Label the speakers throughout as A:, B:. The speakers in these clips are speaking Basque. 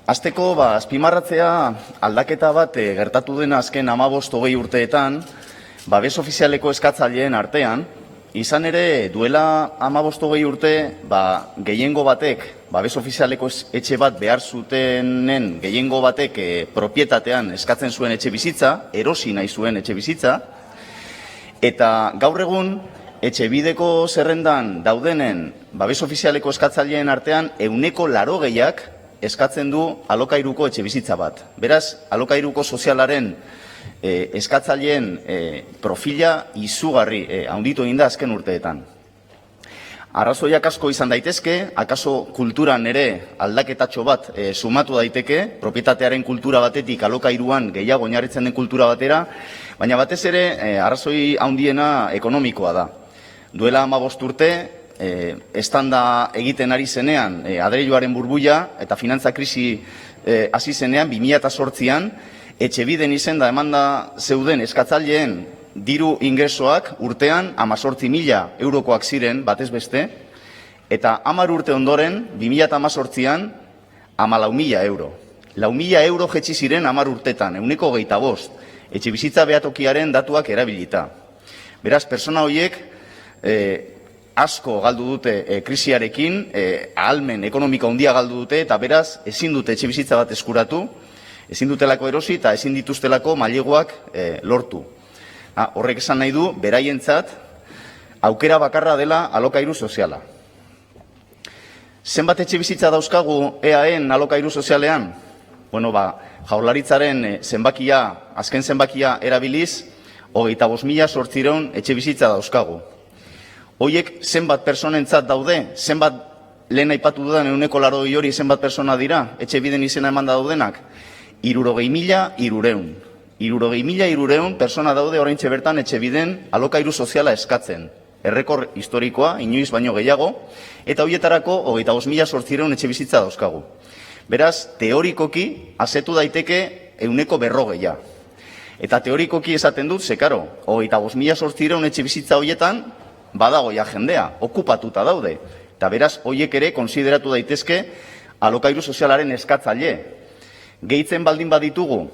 A: Azteko, azpimarratzea aldaketa bat gertatu dena azken 15-20 urteetan, babes ofizialeko eskatzaileen artean, izan ere duela 15-20 urte, gehiengo batek, babes ofizialeko etxe bat behar zutenen gehiengo batek propietatean eskatzen zuen etxe bizitza, erosi nahi zuen etxe bizitza, eta gaur egun, etxebideko zerrendan daudenen babes ofizialeko eskatzaileen artean 80%ak eskatzen du alokairuko etxe bizitza bat. Beraz, alokairuko sozialaren eskatzaileen profila izugarri handitu egin da azken urteetan. Arrazoiak asko izan daitezke, akaso kulturan ere aldaketatxo bat sumatu daiteke, propietatearen kultura batetik alokairuan gehiago oinarritzen den kultura batera, baina batez ere arrazoi handiena ekonomikoa da. Duela 15 urte, estanda egiten ari zenean adreiluaren burbuila eta finantza krisi hasi zenean 2008an etxebiden izenda emanda zeuden eskatzaileen diru ingresoak urtean 18.000 eurokoak ziren batez beste, eta 10 urte ondoren 2018an 14.000 euro. 4.000 euro jetzi ziren 10 urtetan, 125, etxe bizitza behatokiaren datuak erabilita. Beraz, persona horiek asko galdu dute krisiarekin, ahalmen ekonomiko handia galdu dute, eta beraz, ezin dute etxe bizitza bat eskuratu, ezin dutelako erosi eta ezin dituztelako maileguak lortu. Horrek esan nahi du, beraientzat, aukera bakarra dela alokairu soziala. Zenbat etxe bizitza dauzkagu EAen alokairu sozialean? Jaurlaritzaren zenbakia, azken zenbakia erabiliz, 25.800 etxe bizitza dauzkagu. Hoiek zenbat personentzat daude, zenbat lehen aipatu dudan 180 hori zenbat persona dira, etxe biden izena eman daudenak, 60.300. 60.300 persona daude oraintxe bertan etxe biden alokairu soziala eskatzen. Errekor historikoa, inoiz baino gehiago, eta horietarako 25.800 etxe bizitza dauzkagu. Beraz, teorikoki asetu daiteke 140. Eta teorikoki esaten dut, zekaro, 25.800 etxe bizitza horietan, badago ja jendea, okupatuta daude. Eta beraz, horiek ere konsideratu daitezke alokairu sozialaren eskatzaile. Gehitzen baldin baditugu,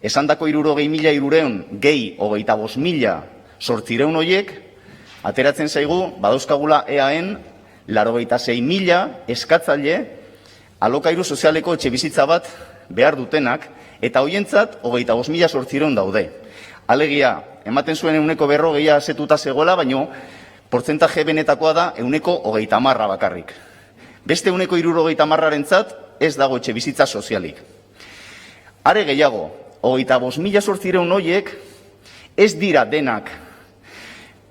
A: esandako 60.300 gehi 25.800 horiek, ateratzen zaigu, badauzkagula EAen 86.000 eskatzaile alokairu sozialeko etxe bizitza bat behar dutenak, eta horientzat 25.800 daude. Alegia, ematen zuen 140 asetuta zegoela, baino portzentaje benetakoa da 130 bakarrik. Beste 130-arentzat ez dago etxe bizitza sozialik. Are gehiago, 25.800 horiek ez dira denak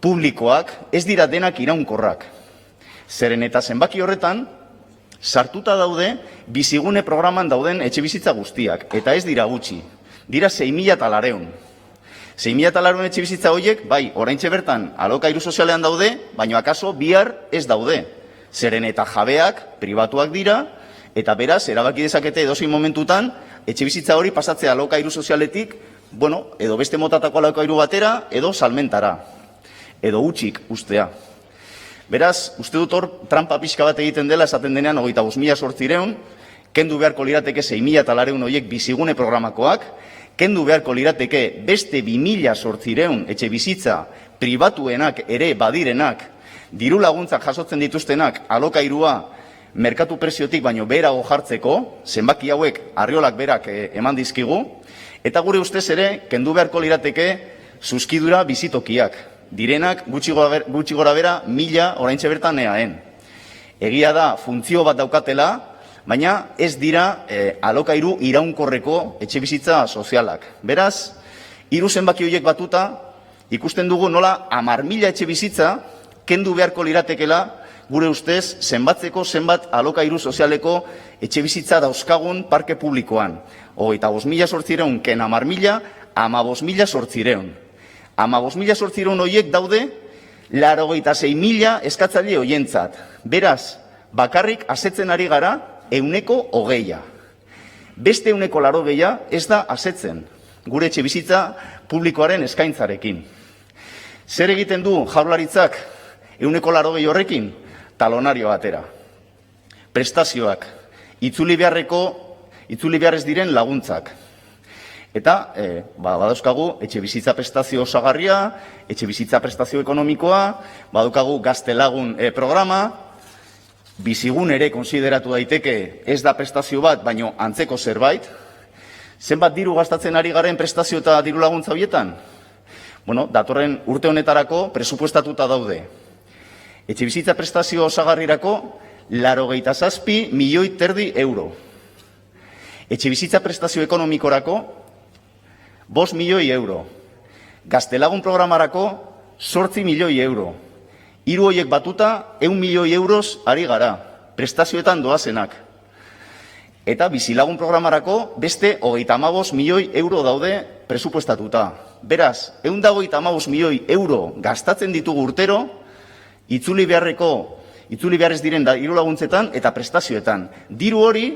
A: publikoak, ez dira denak iraunkorrak. Zeren eta zenbaki horretan, sartuta daude bizigune programan dauden etxe bizitza guztiak, eta ez dira gutxi, dira 6.200. 6.200 etxe bizitza horiek, oraintxe bertan alokairu sozialean daude, baina akaso bihar ez daude. Zeren eta jabeak, pribatuak dira, eta beraz, erabaki dezakete edozein momentutan, etxe bizitza hori pasatzea alokairu sozialetik, edo beste motatako alokairu batera, edo salmentara, edo utxik ustea. Beraz, uste dut hor, trampa pixka bat egiten dela, esaten denean 25.800, kendu beharko lirateke 6.200 horiek bizigune programakoak, kendu beharko lirateke beste 2.800 etxe bizitza pribatuenak ere badirenak, diru laguntzak jasotzen dituztenak alokairua merkatu preziotik baino beherago jartzeko, zenbaki hauek arriolak berak eman dizkigu, eta gure ustez ere kendu beharko lirateke zuzkidura bizitokiak, direnak gutxi gora bera 1.000 oraintxe bertan EAen. Egia da, funtzio bat daukatela, baina ez dira alokairu iraunkorreko etxe bizitza sozialak. Beraz, hiru zenbaki horiek batuta, ikusten dugu nola 10.000 etxe bizitza kendu beharko liratekela gure ustez zenbat alokairu sozialeko etxe bizitza dauzkagun parke publikoan. 25.800 ken 10.000, 15.800. 15.800 horiek daude 86.000 eskatzaile horientzat. Beraz, bakarrik asetzen ari gara 120. Beste 180 ez da asetzen gure etxe bizitza publikoaren eskaintzarekin. Zer egiten du Jaurlaritzak 180 horrekin? Talonario batera. Prestazioak, itzuli beharreko itzuli behar ez diren laguntzak. Eta, badauzkagu etxe bizitza prestazio osagarria, etxe bizitza prestazio ekonomikoa, badaukagu gaztelagun programa, bizigun ere konsideratu daiteke ez da prestazio bat, baino antzeko zerbait. Zenbat diru gastatzen ari garen prestazio eta diru laguntza horietan? Bueno, datorren urte honetarako presupuestatuta daude. Etxe bizitza prestazio osagarrirako 87,5 milioi euro. Etxe bizitza prestazio ekonomikorako 5 milioi euro. Gaztelagun programarako 8 milioi euro. Hiru horiek batuta 100 milioi euroz ari gara, prestazioetan doazenak. Eta bizilagun programarako beste 35 milioi euro daude presupuestatuta. Beraz, 135 milioi euro gastatzen ditugu urtero, itzuli behar ez diren diru laguntzetan eta prestazioetan. Diru hori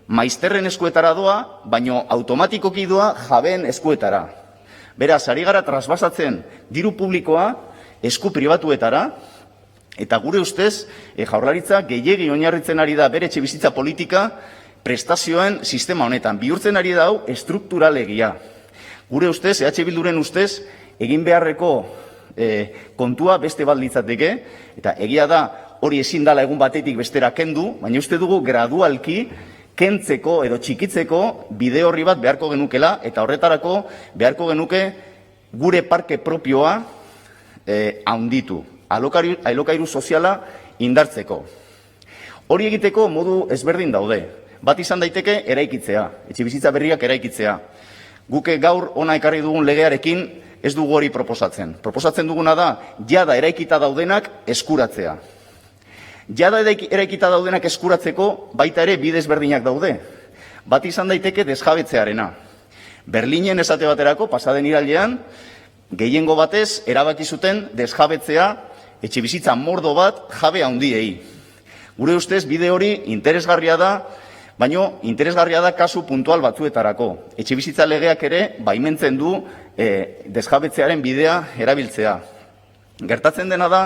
A: maizterren eskuetara doa, baino automatikoki doa jabeen eskuetara. Beraz, ari gara trasbasatzen diru publikoa esku pribatuetara, eta gure ustez, Jaurlaritza gehiegi oinarritzen ari da bere etxebizitza politika prestazioen sistema honetan. Bihurtzen ari da hau estrukturalegia. Gure ustez, EH Bilduren ustez, egin beharreko kontua beste bat litzateke, eta egia da hori ezin dala egun batetik bestera kendu, baina uste dugu gradualki kentzeko edo txikitzeko bide horri bat beharko genukela, eta horretarako beharko genuke gure parke propioa handitu, alokairu soziala indartzeko. Hori egiteko modu ezberdin daude. Bat izan daiteke eraikitzea, etxebizitza berriak eraikitzea. Guke gaur ona ekarri dugun legearekin ez dugu hori proposatzen. Proposatzen duguna da, jada eraikita daudenak eskuratzea. Jada eraikita daudenak eskuratzeko baita ere bide ezberdinak daude. Bat izan daiteke desjabetzearena. Berlinen esate baterako, pasaden irailean, gehiengo batez erabaki zuten desjabetzea etxebizitza mordo bat jabe handiei. Gure ustez bide hori interesgarria da, baino interesgarria da kasu puntual batzuetarako. Etxebizitza legeak ere baimentzen du desjabetzearen bidea erabiltzea. Gertatzen dena da,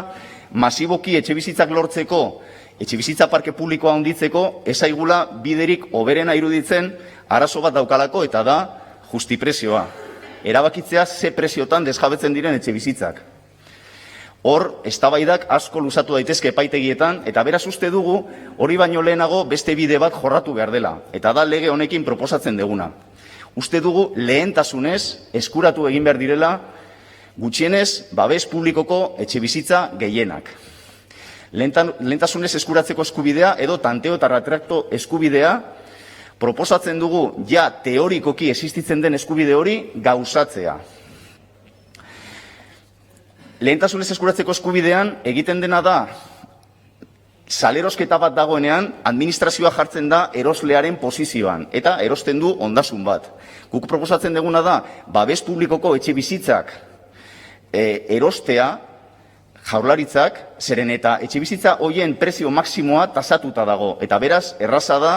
A: masiboki etxebizitzak lortzeko, etxebizitza parke publikoa handitzeko, ezaigula biderik hoberena iruditzen arazo bat daukalako, eta da justiprezioa. Erabakitzea ze preziotan desjabetzen diren etxebizitzak. Hor, eztabaidak asko luzatu daitezke epaitegietan, eta beraz uste dugu hori baino lehenago beste bide bat jorratu behar dela, eta da lege honekin proposatzen deguna. Uste dugu lehentasunez eskuratu egin behar direla gutxienez babes publikoko etxebizitza gehienak. Lehentasunez eskuratzeko eskubidea edo tanteo eta retrakto eskubidea proposatzen dugu ja teorikoki existitzen den eskubide hori gauzatzea. Lehentasunez eskuratzeko eskubidean egiten dena da salerosketa bat dagoenean administrazioa jartzen da eroslearen posizioan eta erosten du ondasun bat. Guk proposatzen duguna da babes publikoko etxebizitzak erostea Jaurlaritzak, zeren eta etxebizitza hoien prezio maksimoa tasatuta dago, eta beraz erraza da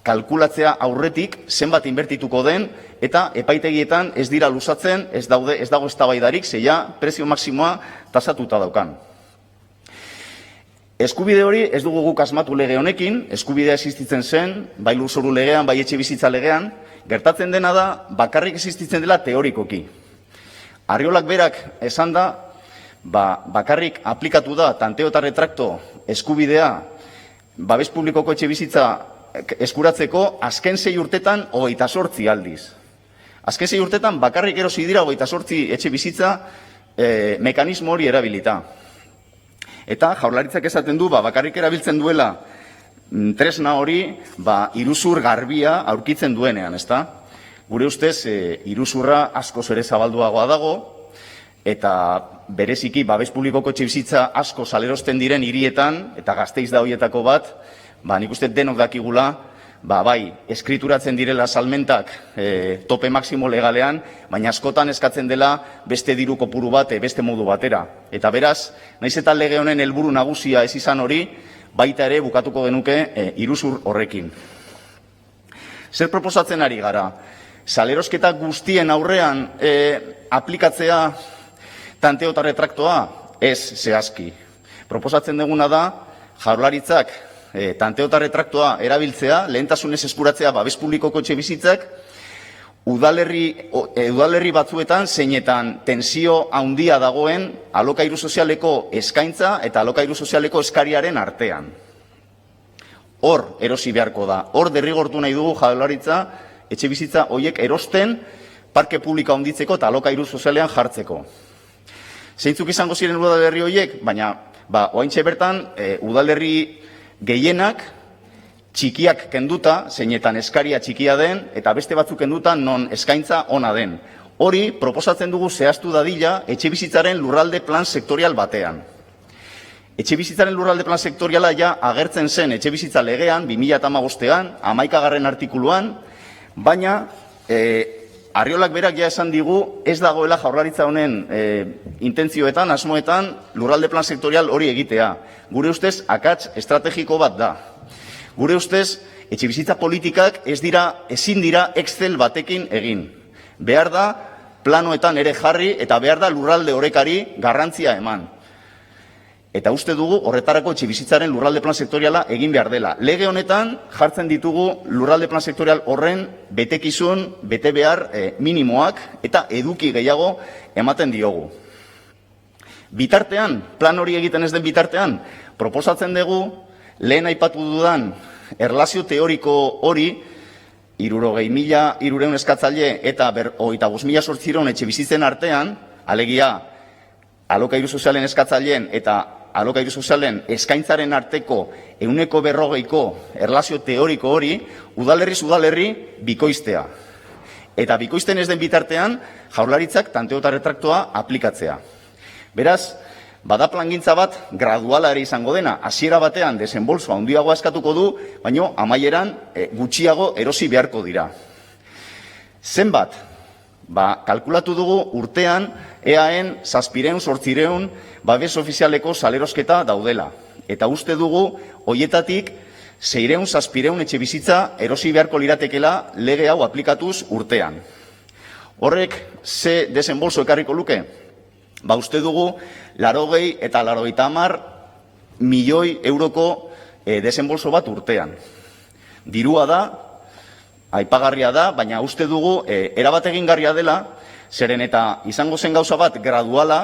A: kalkulatzea aurretik zenbat inbertituko den, eta epaitegietan ez dira luzatzen, ez dago eztabaidarik, zeia prezio maksimoa tasatuta daukan. Eskubide hori ez dugu guk asmatu lege honekin, eskubidea existitzen zen, bai lurzoru legean, bai etxebizitza legean, gertatzen dena da bakarrik existitzen dela teorikoki. Arriolak berak esan da, bakarrik aplikatu da tanteo eta retrakto eskubidea babes publikoko etxebizitza eskuratzeko azken 6 urtetan 28 aldiz. Azken 6 urtetan bakarrik erosi dira 28 etxebizitza mekanismo hori erabilita. Eta Jaurlaritzak esaten du bakarrik erabiltzen duela tresna hori iruzur garbia aurkitzen duenean, ezta? Gure ustez iruzurra askoz ere zabalduagoa dago, eta bereziki babes publikoko etxebizitza asko salerosten diren hirietan, eta Gasteiz da horietako bat, nik uste denok dakigula, bai, eskrituratzen direla salmentak tope maksimo legalean, baina askotan eskatzen dela beste diru kopuru bat, beste modu batera. Eta beraz, naiz eta lege honen helburu nagusia ez izan hori, baita ere bukatuko genuke iruzur horrekin. Zer proposatzen ari gara? Salerosketa guztien aurrean aplikatzea tanteota retraktoa? Ez zehazki. Proposatzen duguna da, Jaurlaritzak tanteo eta retraktoa erabiltzea, lehentasunez eskuratzea babes publikoko etxebizitzak, udalerri batzuetan zeinetan tensio handia dagoen alokairu sozialeko eskaintza eta alokairu sozialeko eskariaren artean. Hor erosi beharko da, hor derrigortu nahi dugu Jaurlaritza etxebizitza horiek erosten parke publikoa handitzeko eta alokairu sozialean jartzeko. Zeintzuk izango ziren udalerri horiek, baina oraintxe bertan udalerri gehienak txikiak kenduta, zeinetan eskaria txikia den, eta beste batzuk kenduta non eskaintza ona den. Hori proposatzen dugu zehaztu dadila etxebizitzaren lurralde plan sektorial batean. Etxebizitzaren lurralde plan sektoriala ja agertzen zen etxebizitza legean, 2015an, 11. artikuluan, baina Arriolak berak ja esan digu ez dagoela Jaurlaritza honen intentzioetan, asmoetan, lurralde plan sektorial hori egitea. Gure ustez, akats estrategiko bat da. Gure ustez, etxebizitza politikak ezin dira Excel batekin egin. Behar da, planoetan ere jarri eta behar da lurralde orekari garrantzia eman. Eta uste dugu horretarako etxebizitzaren lurralde plan sektoriala egin behar dela. Lege honetan jartzen ditugu lurralde plan sektorial horren betekizun, bete behar minimoak eta eduki gehiago ematen diogu. Bitartean, plan hori egiten ez den bitartean, proposatzen dugu lehen aipatu dudan erlazio teoriko hori 60.000 eskatzaile eta 25.000 etxebizitzen artean, alegia alokairu sozialen eskatzaileen eta alokairu sozialen eskaintzaren arteko 140ko erlazio teoriko hori udalerriz udalerri bikoiztea. Eta bikoizten ez den bitartean Jaurlaritzak tanteo eta retraktoa aplikatzea. Beraz, bada plangintza bat graduala ere izango dena, hasiera batean desenbolso handiagoa eskatuko du, baina amaieran gutxiago erosi beharko dira. Zenbat? Kalkulatu dugu urtean EAen 700-800 babes ofizialeko salerosketa daudela. Eta uste dugu hoietatik 600-700 etxe bizitza erosi beharko liratekela lege hau aplikatuz urtean. Horrek ze desenbolso ekarriko luke? Uste dugu 80 eta 90 milioi euroko desenbolso bat urtean. Dirua da, aipagarria da, baina uste dugu erabat egingarria dela, zeren eta izango zen gauza bat graduala,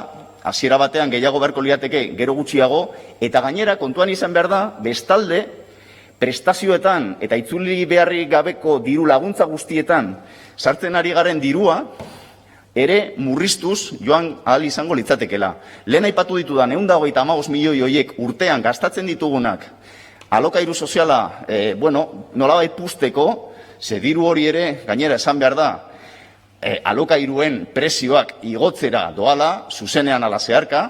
A: hasiera batean gehiago beharko lirateke gero gutxiago, eta gainera kontuan izan behar da, bestalde, prestazioetan eta itzuli beharrik gabeko diru laguntza guztietan sartzen ari garen dirua, ere murriztuz joan ahal izango litzatekela. Lehen aipatu ditudan 125 milioi horiek urtean gastatzen ditugunak, alokairu soziala, nolabait puzteko, ze diru hori ere, gainera esan behar da, alokairuen prezioak igotzera doala, zuzenean ala zeharka,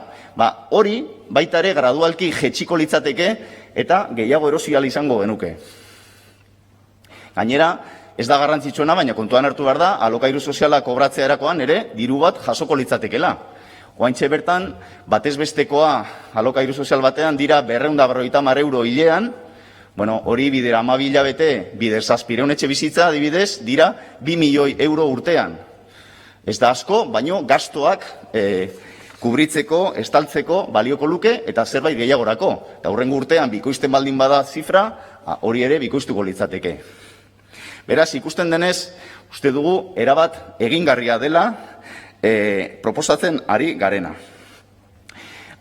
A: hori baita ere gradualki jetxiko litzateke eta gehiago erosi ahal izango genuke. Gainera, ez da garrantzitsuena, baina kontuan hartu behar da, alokairu soziala kobratzea erakoan ere diru bat jasoko litzatekela. Oaintxe bertan, batez bestekoa alokairu sozial batean dira 250 euro hilean, hori bidera 12 hilabete, bider 700 etxe bizitza, adibidez, dira 2 milioi euro urtean. Ez da asko, baino gastoak kubritzeko, estaltzeko, balioko luke eta zerbait gehiagorako. Eta hurrengo urtean, bikoizten baldin bada zifra, hori ere bikoiztuko litzateke. Beraz, ikusten denez, uste dugu, erabat egingarria dela proposatzen ari garena.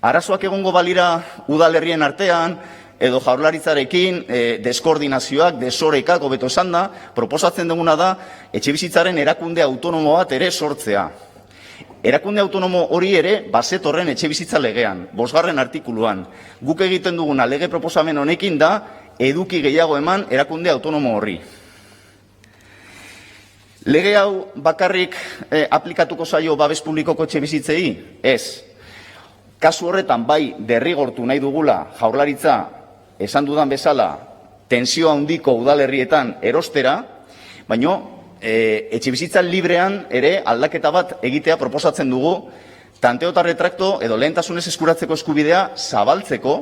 A: Arazoak egongo balira udalerrien artean, edo Jaurlaritzarekin deskoordinazioak, desorekak, hobeto esan da, proposatzen duguna da, etxebizitzaren erakunde autonomo bat ere sortzea. Erakunde autonomo hori ere, bazetorren etxebizitza legean, 5. artikuluan. Guk egiten duguna lege proposamen honekin da, eduki gehiago eman erakunde autonomo horri. Lege hau bakarrik aplikatuko zaio babes publikoko etxebizitzei? Ez. Kasu horretan bai derrigortu nahi dugula Jaurlaritza esan dudan bezala tensio handiko udalerrietan erostera, baino etxebizitza librean ere aldaketa bat egitea proposatzen dugu, tanteo eta retrakto edo lehentasunez eskuratzeko eskubidea zabaltzeko,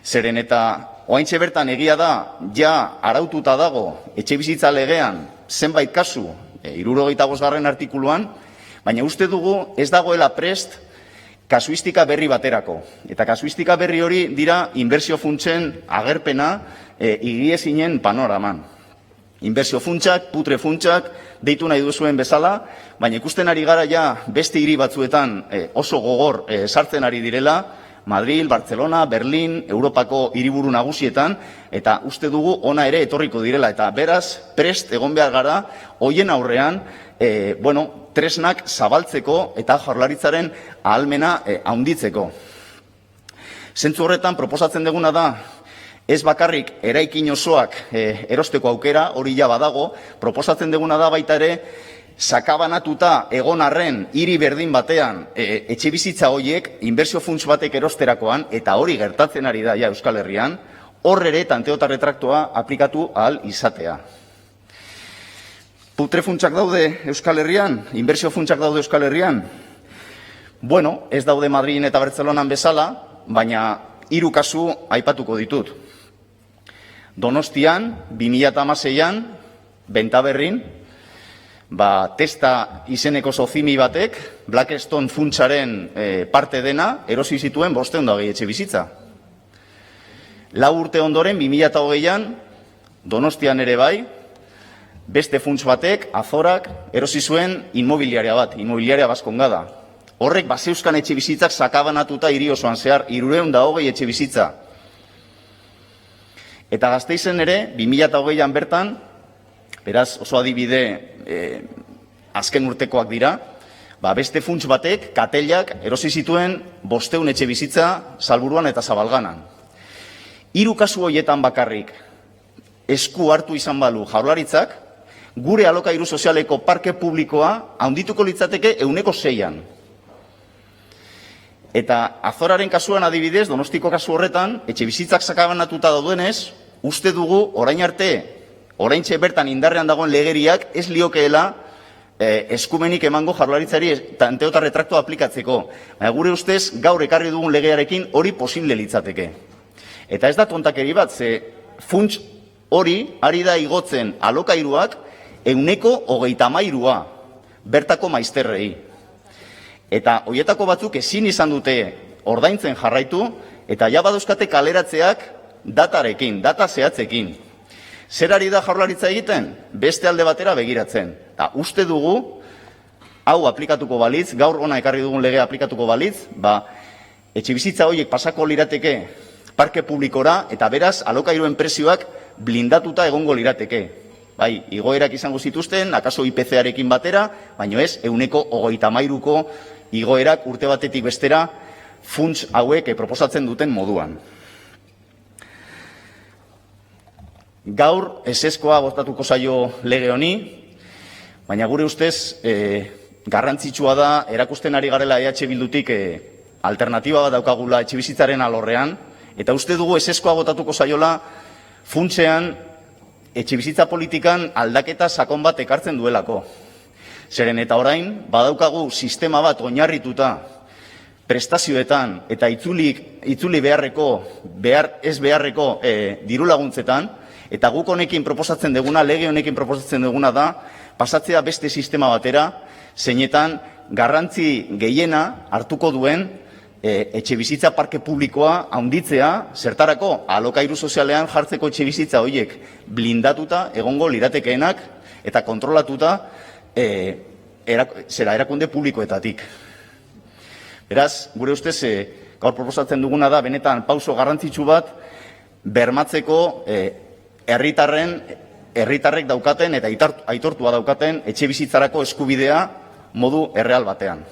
A: zeren eta oraintxe bertan egia da ja araututa dago etxebizitza legean zenbait kasu 75. artikuluan, baina uste dugu ez dagoela prest kasuistika berri baterako. Eta kasuistika berri hori dira inbertsio funtsen agerpena higiezinen panoraman. Inbertsio funtsak, putre funtsak, deitu nahi duzuen bezala, baina ikusten ari gara ja beste hiri batzuetan oso gogor sartzen ari direla, Madrid, Barcelona, Berlin, Europako hiriburu nagusietan, eta uste dugu ona ere etorriko direla. Eta beraz, prest egon behar gara, hoien aurrean, tresnak zabaltzeko eta Jaurlaritzaren ahalmena handitzeko. Zentzu horretan, proposatzen duguna da, ez bakarrik eraikin osoak erosteko aukera, hori ja badago, proposatzen duguna da baita ere, sakabanatuta egon arren hiri berdin batean etxe bizitza horiek inbertsio funts batek erosterakoan, eta hori gertatzen ari da ja Euskal Herrian, hor ere tanteo eta retraktoa aplikatu ahal izatea. Putre funtsak daude Euskal Herrian, inbertsio funtsak daude Euskal Herrian. Bueno, ez daude Madrilen eta Bartzelonan bezala, baina 3 kasu aipatuko ditut. Donostian, 2016an, Bentaberrin, Testa izeneko sozimi batek, Blackstone funtsaren parte dena, erosi zituen 500 etxe bizitza. 4 urte ondoren, 2020an, Donostian ere bai, beste funts batek, Azorak, erosi zuen inmobiliaria bat, inmobiliaria Baskongada. Horrek bazeuzkan etxe bizitzak sakabanatuta hiri osoan zehar, 320 etxe bizitza. Eta Gasteizen ere, 2020an bertan, beraz oso adibide azken urtekoak dira, beste funts batek, Katelak, erosi zituen 500 etxe bizitza Salburuan eta Zabalganan. 3 kasu horietan bakarrik esku hartu izan balu Jaurlaritzak, gure alokairu sozialeko parke publikoa handituko litzateke 6%. Eta Azoraren kasuan adibidez, Donostiko kasu horretan, etxe bizitzak sakabanatuta daudenez, uste dugu orain arte, oraintxe bertan indarrean dagoen legeriak ez liokeela eskumenik emango Jaurlaritzari tanteo eta retraktoa aplikatzeko. Gure ustez, gaur ekarri dugun legearekin hori posible litzateke. Eta ez da tontakeri bat, ze funts hori ari da igotzen alokairuak 133 bertako maizterrei. Eta horietako batzuk ezin izan dute ordaintzen jarraitu, eta ja badauzkate kaleratzeak datarekin, data zehatzekin. Zer ari da Jaurlaritza egiten? Beste alde batera begiratzen. Eta uste dugu, hau aplikatuko balitz, gaur ona ekarri dugun legea aplikatuko balitz, etxe bizitza horiek pasako lirateke parke publikora, eta beraz alokairuen prezioak blindatuta egongo lirateke. Bai, igoerak izango zituzten, akaso IPC-arekin batera, baino ez, 133ko igoerak urte batetik bestera funts hauek proposatzen duten moduan. Gaur ezezkoa bozkatuko zaio lege honi, baina gure ustez garrantzitsua da erakusten ari garela EH Bildutik alternatiba bat daukagula etxebizitzaren alorrean, eta uste dugu ezezkoa botatuko zaiola funtsean etxebizitza politikan aldaketa sakon bat ekartzen duelako. Zeren eta orain badaukagu sistema bat oinarrituta prestazioetan eta itzuli beharreko, ez beharreko diru laguntzetan, eta guk honekin proposatzen duguna, lege honekin proposatzen duguna da, pasatzea beste sistema batera, zeinetan garrantzi gehiena hartuko duen etxebizitza parke publikoa handitzea, zertarako alokairu sozialean jartzeko etxebizitza horiek blindatuta egongo liratekeenak eta kontrolatuta erakunde publikoetatik. Beraz, gure ustez, gaur proposatzen duguna da, benetan pauso garrantzitsu bat, bermatzeko herritarrek daukaten eta aitortua daukaten etxe bizitzarako eskubidea modu erreal batean.